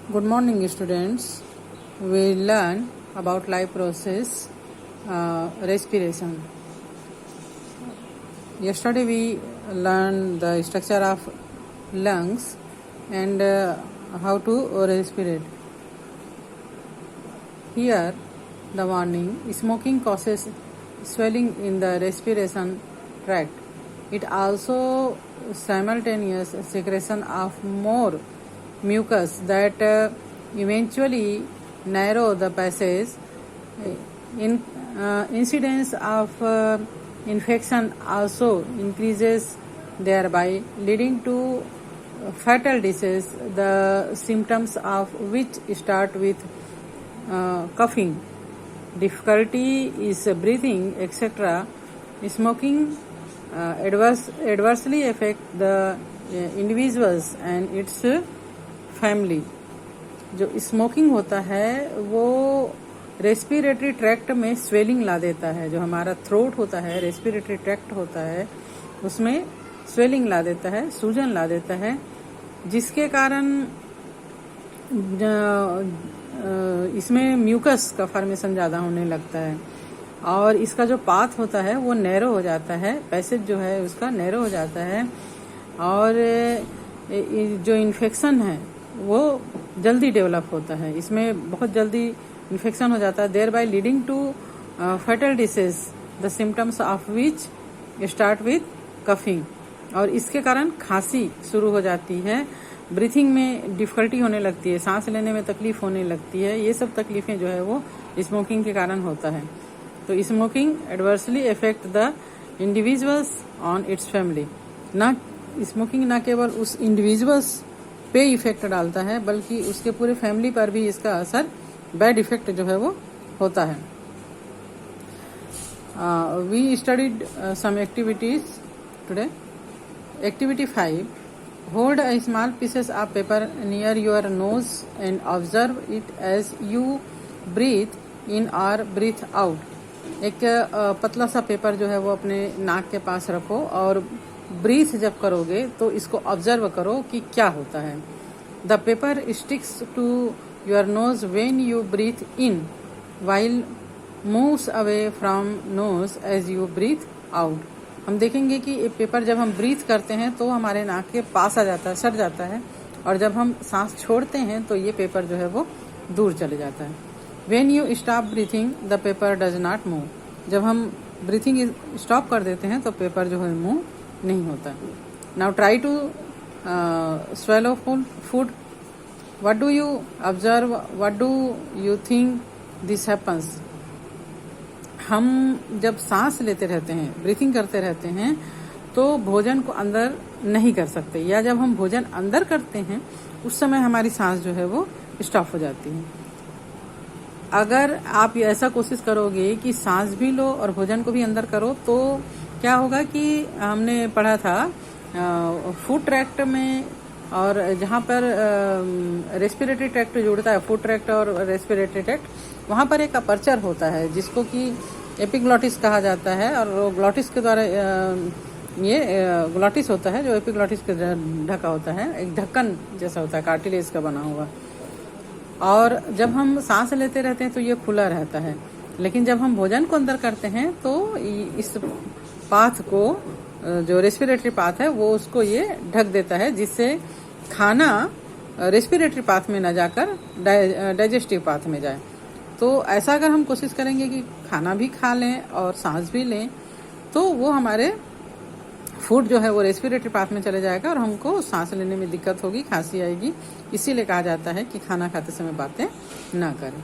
Good morning, students. We learn about life process, respiration. Yesterday we learned the structure of lungs and how to respirate. Here, the warning: smoking causes swelling in the respiration tract. It also simultaneous secretion of more mucus that eventually narrow the passage. Incidence of infection also increases, thereby leading to fatal disease, the symptoms of which start with coughing, difficulty is breathing, etc. Smoking adversely affect the individuals and its family. जो smoking होता है वो respiratory tract में swelling ला देता है. जो हमारा throat होता है, रेस्पिरेटरी ट्रैक्ट होता है, उसमें स्वेलिंग ला देता है, सूजन ला देता है, जिसके कारण इसमें म्यूकस का फॉर्मेशन ज़्यादा होने लगता है और इसका जो पाथ होता है वो नैरो हो जाता है. पैसेज जो है उसका नैरो हो जाता है और जो इन्फेक्शन है वो जल्दी डेवलप होता है. इसमें बहुत जल्दी इन्फेक्शन हो जाता है, thereby leading to fatal disease, the symptoms of which start with coughing. और इसके कारण खांसी शुरू हो जाती है, ब्रीथिंग में डिफिकल्टी होने लगती है, सांस लेने में तकलीफ होने लगती है. ये सब तकलीफें जो है वो स्मोकिंग के कारण होता है. तो smoking adversely affect the individuals on it's family. ना स्मोकिंग ना केवल उस इंडिविजुअल्स पे इफेक्ट डालता है बल्कि उसके पूरे फैमिली पर भी इसका असर, बैड इफेक्ट जो है वो होता है. We studied some activities today. Activity 5: hold a small pieces of paper near your nose and observe it as you breathe in और ब्रीथ आउट. एक पतला सा पेपर जो है वो अपने नाक के पास रखो और ब्रीथ जब करोगे तो इसको ऑब्जर्व करो कि क्या होता है. The paper sticks to your nose when you breathe in while moves away from nose as you breathe out. हम देखेंगे कि ये पेपर जब हम ब्रीथ करते हैं तो हमारे नाक के पास आ जाता है, सट जाता है, और जब हम सांस छोड़ते हैं तो ये पेपर जो है वो दूर चले जाता है. When you stop breathing the paper does not move. जब हम ब्रीथिंग स्टॉप कर देते हैं तो पेपर जो है मूव नहीं होता. Now try to swallow food. What do you observe? What do you think this happens? हम जब सांस लेते रहते हैं, ब्रीथिंग करते रहते हैं, तो भोजन को अंदर नहीं कर सकते, या जब हम भोजन अंदर करते हैं उस समय हमारी सांस जो है वो स्टॉप हो जाती है. अगर आप ऐसा कोशिश करोगे कि सांस भी लो और भोजन को भी अंदर करो तो क्या होगा कि हमने पढ़ा था फूड ट्रैक्ट में, और जहाँ पर रेस्पिरेटरी ट्रैक्ट जुड़ता है, फूड ट्रैक्ट और रेस्पिरेटरी ट्रैक्ट, वहाँ पर एक अपर्चर होता है जिसको कि एपिग्लॉटिस कहा जाता है. और ग्लॉटिस के द्वारा ये ग्लॉटिस होता है जो एपिग्लॉटिस के ढका होता है, एक ढक्कन जैसा होता है, कार्टिलेज का बना हुआ. और जब हम सांस लेते रहते हैं तो ये खुला रहता है, लेकिन जब हम भोजन को अंदर करते हैं तो इस पाथ को, जो रेस्पिरेटरी पाथ है, वो उसको ये ढक देता है, जिससे खाना रेस्पिरेटरी पाथ में न जाकर डाइजेस्टिव पाथ में जाए. तो ऐसा अगर हम कोशिश करेंगे कि खाना भी खा लें और सांस भी लें तो वो हमारे फूड जो है वो रेस्पिरेटरी पाथ में चले जाएगा और हमको सांस लेने में दिक्कत होगी, खांसी आएगी. इसीलिए कहा जाता है कि खाना खाते समय बातें ना करें.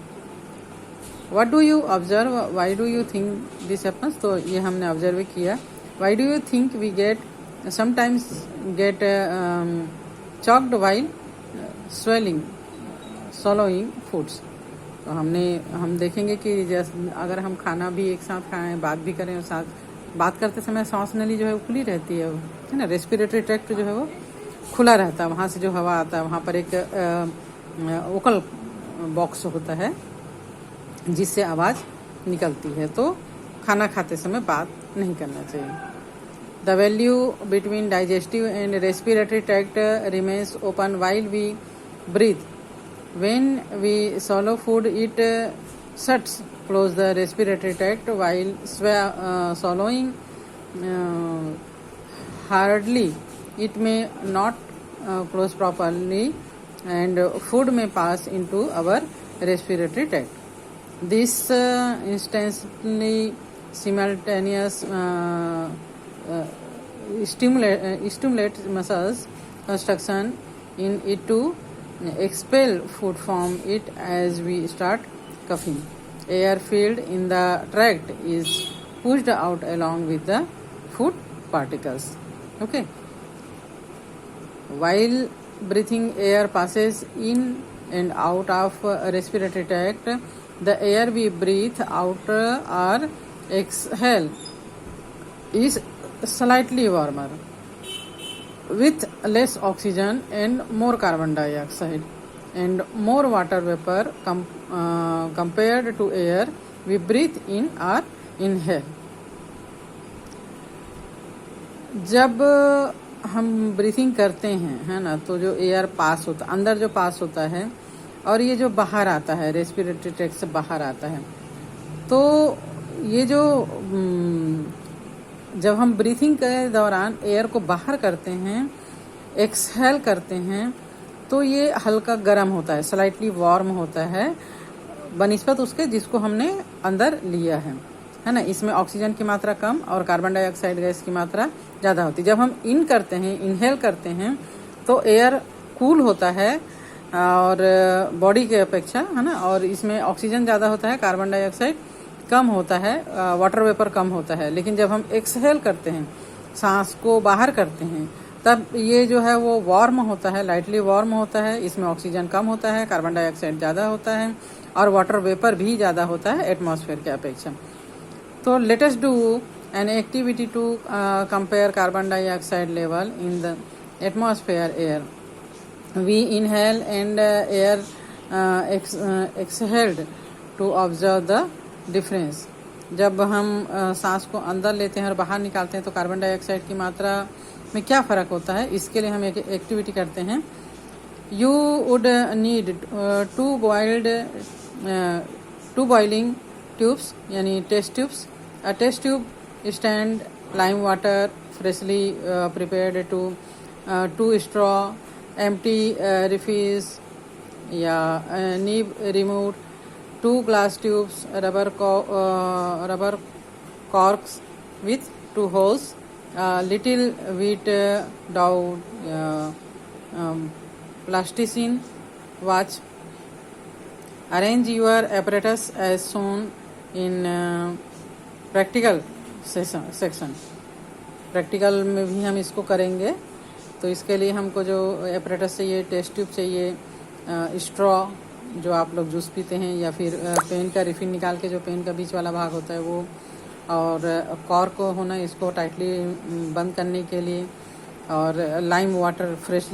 What do you observe? Why do you think this happens? तो ये हमने ऑब्जर्व किया. Why do you think we sometimes get choked while swallowing foods? तो हम देखेंगे कि अगर हम खाना भी एक साथ खाएं, बात भी करें, और साथ बात करते समय सांस नली जो है वो खुली रहती है ना, रेस्पिरेटरी ट्रैक्ट जो है वो खुला रहता है, वहाँ से जो हवा आता है, वहाँ पर एक वोकल बॉक्स होता है जिससे आवाज़ निकलती है. तो खाना खाते समय बात नहीं करना चाहिए. The valve between digestive and respiratory tract remains open while we breathe. When we swallow food, it shuts close the respiratory tract, while swallowing hardly it may not close properly, and food may pass into our respiratory tract. This instantly simultaneous stimulates muscles construction in it to expel food from it as we start coughing. Air filled in the tract is pushed out along with the food particles. Okay. While breathing, air passes in and out of respiratory tract. The air we breathe out or exhale is slightly warmer, with less oxygen and more carbon dioxide and more water vapor compared to air we breathe in or inhale. जब हम breathing करते हैं, है ना, तो जो air pass होता, अंदर जो पास होता है और ये जो बाहर आता है, रेस्पिरेटरी ट्रैक्ट से बाहर आता है, तो ये जो जब हम ब्रीथिंग के दौरान एयर को बाहर करते हैं, एक्सहेल करते हैं, तो ये हल्का गर्म होता है, स्लाइटली वार्म होता है बनिस्बत उसके जिसको हमने अंदर लिया है ना. इसमें ऑक्सीजन की मात्रा कम और कार्बन डाइऑक्साइड गैस की मात्रा ज़्यादा होती है. जब हम इन करते हैं, इनहेल करते हैं, तो एयर कूल होता है और बॉडी के अपेक्षा, है ना, और इसमें ऑक्सीजन ज़्यादा होता है, कार्बन डाइऑक्साइड कम होता है, वाटर वेपर कम होता है. लेकिन जब हम एक्सहेल करते हैं, सांस को बाहर करते हैं, तब ये जो है वो वार्म होता है, लाइटली वार्म होता है. इसमें ऑक्सीजन कम होता है, कार्बन डाइऑक्साइड ज़्यादा होता है और वाटर वेपर भी ज़्यादा होता है एटमॉस्फेयर के अपेक्षा. तो let us do an activity to compare carbon dioxide level in the atmosphere air. We inhale and air exhaled to observe the difference. जब हम सांस को अंदर लेते हैं और बाहर निकालते हैं तो कार्बन डाइऑक्साइड की मात्रा में क्या फ़र्क होता है, इसके लिए हम एक एक्टिविटी करते हैं. You would need two boiling tubes, यानी test tubes. A test tube stand, lime water freshly prepared to 2 straw, empty refills या nib removed, 2 glass tubes, rubber corks with 2 holes, little wheat dough, plasticine watch. Arrange your apparatus as shown in practical section. Practical में भी हम इसको करेंगे. तो इसके लिए हमको जो एपरेटस चाहिए, टेस्ट ट्यूब चाहिए, स्ट्रॉ जो आप लोग जूस पीते हैं, या फिर पेन का रिफिल निकाल के जो पेन का बीच वाला भाग होता है वो, और कॉर्क होना इसको टाइटली बंद करने के लिए, और lime water fresh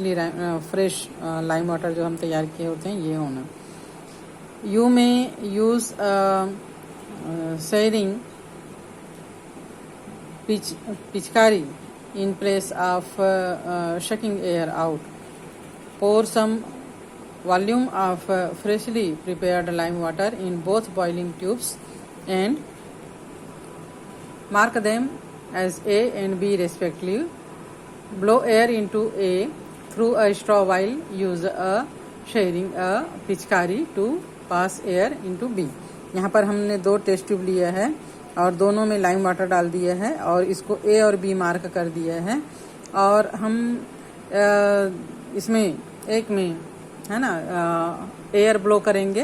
lime water जो हम तैयार किए होते हैं ये होना. यू में यूज़ शेयरिंग पिचकारी in place of sucking air out. Pour some volume of freshly prepared lime water in both boiling tubes and mark them as A and B respectively. Blow air into A through a straw while use a sharing a पिचकारी to pass air into B. यहाँ पर हमने 2 test tube लिया है और दोनों में lime water डाल दिया है और इसको ए और बी मार्क कर दिया है, और हम इसमें एक में, है ना, एयर ब्लो करेंगे.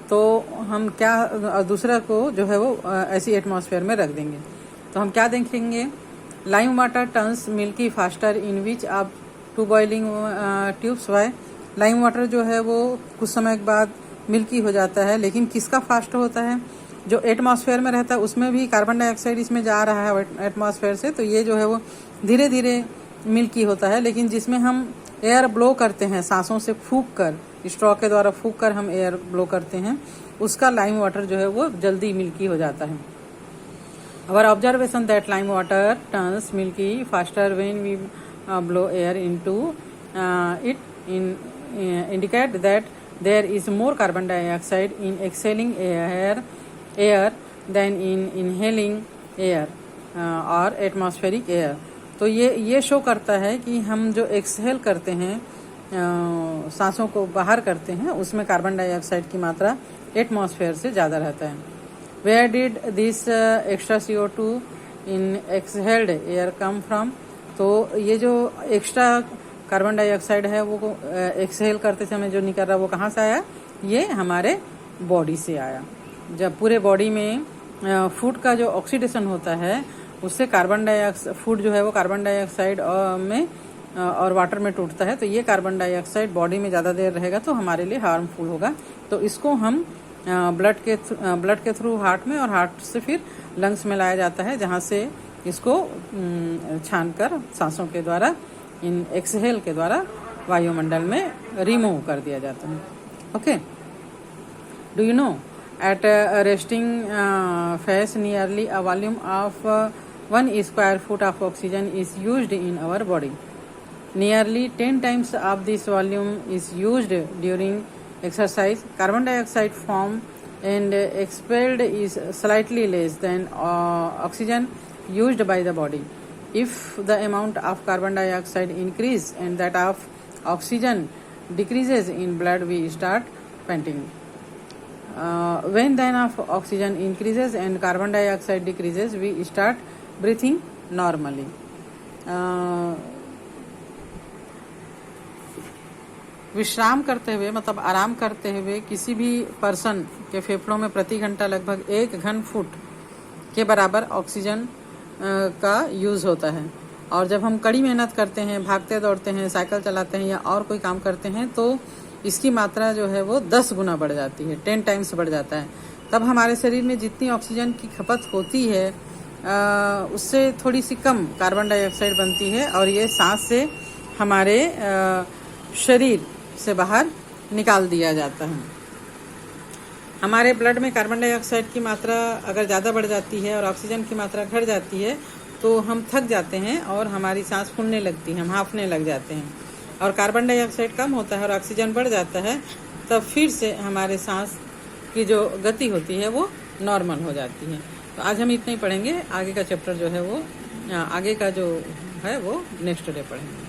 तो हम क्या, दूसरा को जो है वो ऐसी एटमॉस्फेयर में रख देंगे. तो हम क्या देखेंगे, lime water turns milky faster in which आप 2 boiling tubes. Why lime water जो है वो कुछ समय के बाद मिल्की हो जाता है, लेकिन किसका फास्ट होता है, जो एटमॉस्फेयर में रहता है उसमें भी कार्बन डाइऑक्साइड इसमें जा रहा है एटमॉस्फेयर से, तो ये जो है वो धीरे धीरे मिल्की होता है. लेकिन जिसमें हम एयर ब्लो करते हैं, सांसों से फूंक कर, स्ट्रॉ के द्वारा फूंक कर हम एयर ब्लो करते हैं, उसका लाइम वाटर जो है वो जल्दी मिल्की हो जाता है. Our observation that lime water turns milky faster when we blow air into it indicate that there is more carbon dioxide in exhaling air than in inhaling air और atmospheric air. तो ये show करता है कि हम जो exhale करते हैं, सांसों को बाहर करते हैं, उसमें कार्बन डाइऑक्साइड की मात्रा एटमॉस्फेयर से ज़्यादा रहता है। Where did this extra CO2 in exhaled air come from? तो ये जो एक्स्ट्रा कार्बन डाइऑक्साइड है वो एक्सहेल करते समय जो निकल रहा है वो कहाँ से आया? ये हमारे बॉडी से आया। जब पूरे बॉडी में फूड का जो ऑक्सीडेशन होता है उससे कार्बन डाइऑक्साइड, फूड जो है वो कार्बन डाइऑक्साइड में और वाटर में टूटता है, तो ये कार्बन डाइऑक्साइड बॉडी में ज़्यादा देर रहेगा तो हमारे लिए हार्मफुल होगा। तो इसको हम ब्लड के थ्रू हार्ट में और हार्ट से फिर लंग्स में लाया जाता है, जहाँ से इसको छानकर सांसों के द्वारा, इन एक्सहेल के द्वारा वायुमंडल में रिमूव कर दिया जाता है। Okay, do you know at resting phase nearly a volume of 1 square foot of oxygen is used in our body. Nearly 10 times of this volume is used during exercise. Carbon dioxide formed and expelled is slightly less than oxygen used by the body. If the amount of carbon dioxide increases and that of oxygen decreases in blood, we start panting. When then of oxygen increases and carbon dioxide decreases, we start breathing normally. विश्राम करते हुए, मतलब आराम करते हुए, किसी भी person के फेफड़ों में प्रति घंटा लगभग 1 घन फुट के बराबर ऑक्सीजन का यूज होता है। और जब हम कड़ी मेहनत करते हैं, भागते दौड़ते हैं, साइकिल चलाते हैं या और कोई काम करते हैं, तो इसकी मात्रा जो है वो 10 गुना बढ़ जाती है, 10 टाइम्स बढ़ जाता है। तब हमारे शरीर में जितनी ऑक्सीजन की खपत होती है उससे थोड़ी सी कम कार्बन डाइऑक्साइड बनती है और ये सांस से हमारे शरीर से बाहर निकाल दिया जाता है। हमारे ब्लड में कार्बन डाइऑक्साइड की मात्रा अगर ज़्यादा बढ़ जाती है और ऑक्सीजन की मात्रा घट जाती है तो हम थक जाते हैं और हमारी सांस फूलने लगती है, हम हांफने लग जाते हैं। और कार्बन डाइऑक्साइड कम होता है और ऑक्सीजन बढ़ जाता है, तब फिर से हमारे सांस की जो गति होती है वो नॉर्मल हो जाती है। तो आज हम इतना ही पढ़ेंगे, आगे का चैप्टर जो है वो, आगे का जो है वो नेक्स्ट डे पढ़ेंगे।